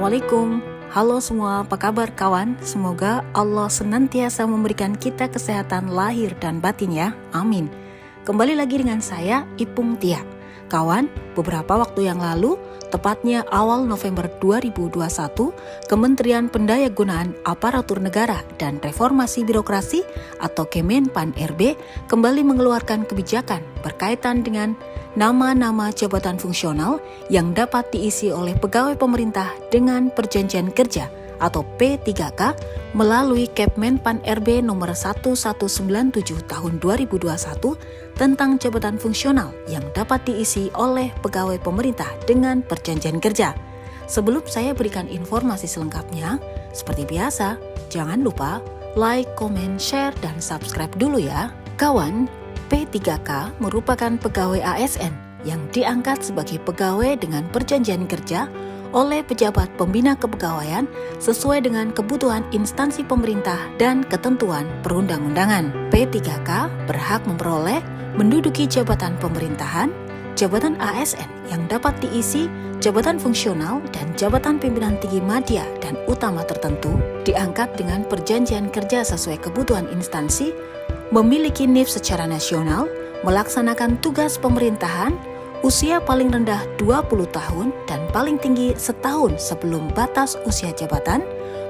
Assalamualaikum. Halo semua, apa kabar kawan? Semoga Allah senantiasa memberikan kita kesehatan lahir dan batin ya. Amin. Kembali lagi dengan saya, Ipung Tia. Kawan, beberapa waktu yang lalu, tepatnya awal November 2021, Kementerian Pendayagunaan Aparatur Negara dan Reformasi Birokrasi atau Kemenpan-RB kembali mengeluarkan kebijakan berkaitan dengan nama-nama jabatan fungsional yang dapat diisi oleh pegawai pemerintah dengan perjanjian kerja atau P3K melalui Kemenpan-RB nomor 1197 tahun 2021 tentang jabatan fungsional yang dapat diisi oleh pegawai pemerintah dengan perjanjian kerja. Sebelum saya berikan informasi selengkapnya, seperti biasa, jangan lupa like, comment, share, dan subscribe dulu ya. Kawan, P3K merupakan pegawai ASN yang diangkat sebagai pegawai dengan perjanjian kerja oleh pejabat pembina kepegawaian sesuai dengan kebutuhan instansi pemerintah dan ketentuan perundang-undangan. P3K berhak memperoleh menduduki jabatan pemerintahan, jabatan ASN yang dapat diisi jabatan fungsional dan jabatan pimpinan tinggi media dan utama tertentu, diangkat dengan perjanjian kerja sesuai kebutuhan instansi, memiliki NIF secara nasional, melaksanakan tugas pemerintahan, usia paling rendah 20 tahun dan paling tinggi setahun sebelum batas usia jabatan,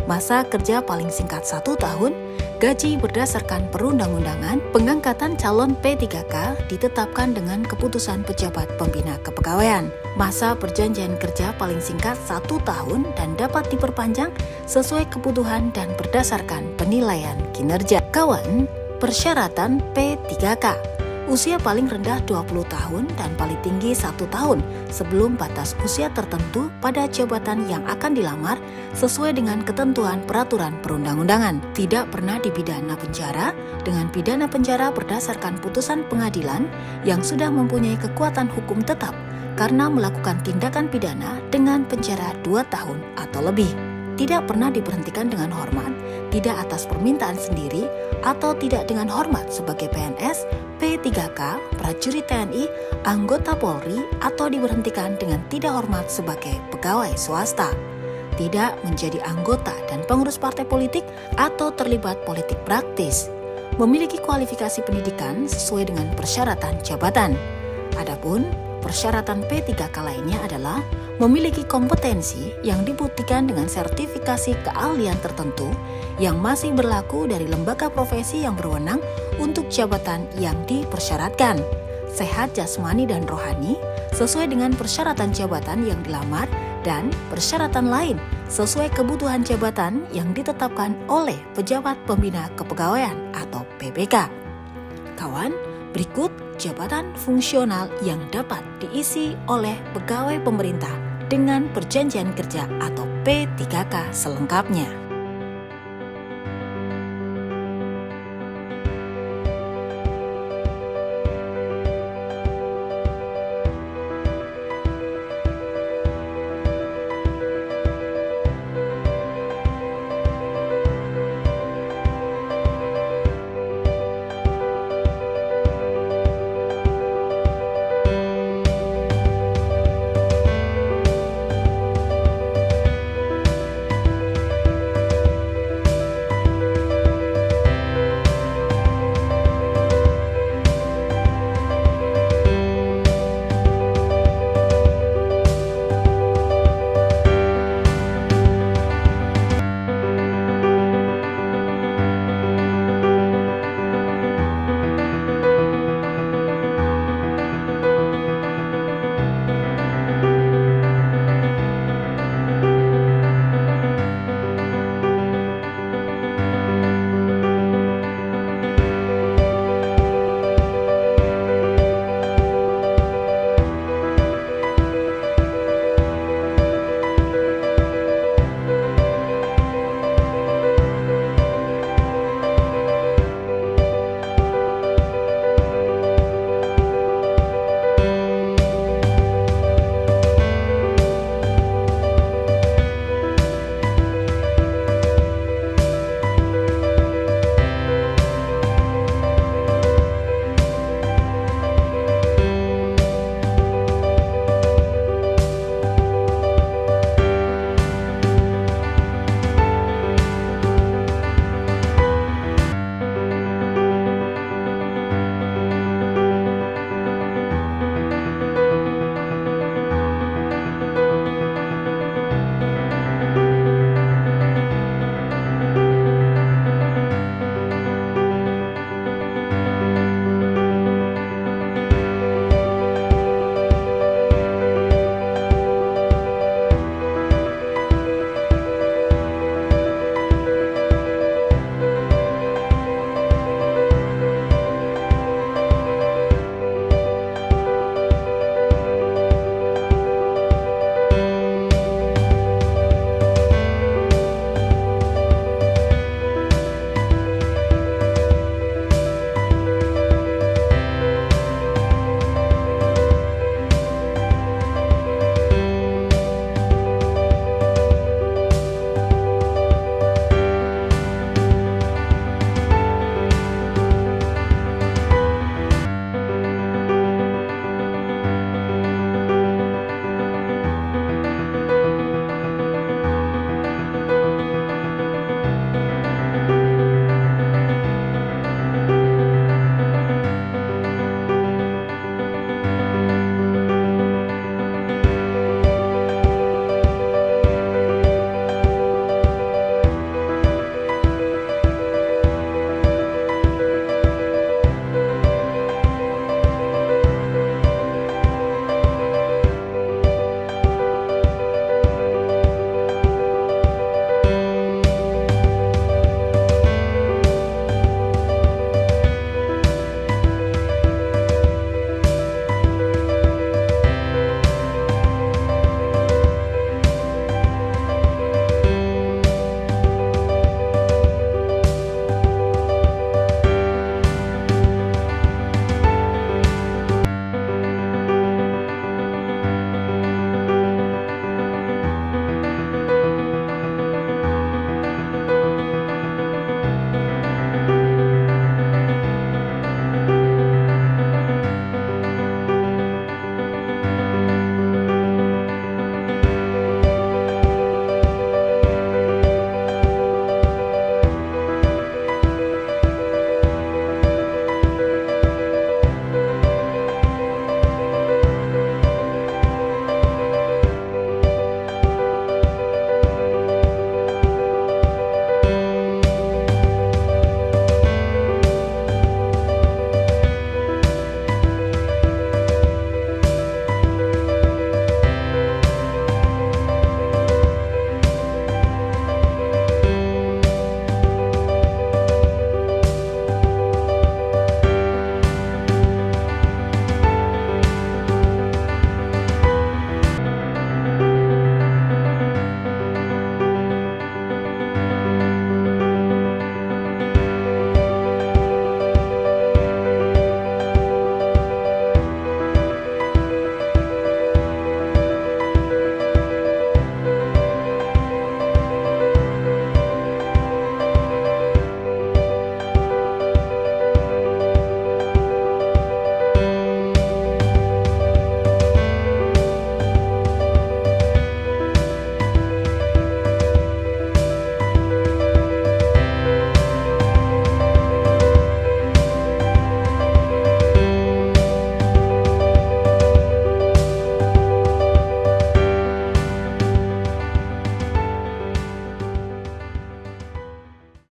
masa kerja paling singkat 1 tahun, gaji berdasarkan perundang-undangan, pengangkatan calon P3K ditetapkan dengan keputusan pejabat pembina kepegawaian. Masa perjanjian kerja paling singkat 1 tahun dan dapat diperpanjang sesuai kebutuhan dan berdasarkan penilaian kinerja. Kawan, persyaratan P3K. Usia paling rendah 20 tahun dan paling tinggi 1 tahun sebelum batas usia tertentu pada jabatan yang akan dilamar sesuai dengan ketentuan peraturan perundang-undangan. Tidak pernah dipidana penjara dengan pidana penjara berdasarkan putusan pengadilan yang sudah mempunyai kekuatan hukum tetap karena melakukan tindakan pidana dengan penjara 2 tahun atau lebih. Tidak pernah diberhentikan dengan hormat, tidak atas permintaan sendiri, atau tidak dengan hormat sebagai PNS, P3K, prajurit TNI, anggota Polri, atau diberhentikan dengan tidak hormat sebagai pegawai swasta. Tidak menjadi anggota dan pengurus partai politik atau terlibat politik praktis. Memiliki kualifikasi pendidikan sesuai dengan persyaratan jabatan. Adapun persyaratan P3K lainnya adalah memiliki kompetensi yang dibuktikan dengan sertifikasi keahlian tertentu yang masih berlaku dari lembaga profesi yang berwenang untuk jabatan yang dipersyaratkan, sehat jasmani dan rohani sesuai dengan persyaratan jabatan yang dilamar dan persyaratan lain sesuai kebutuhan jabatan yang ditetapkan oleh pejabat pembina kepegawaian atau PPK. Kawan, berikut jabatan fungsional yang dapat diisi oleh pegawai pemerintah dengan perjanjian kerja atau P3K selengkapnya.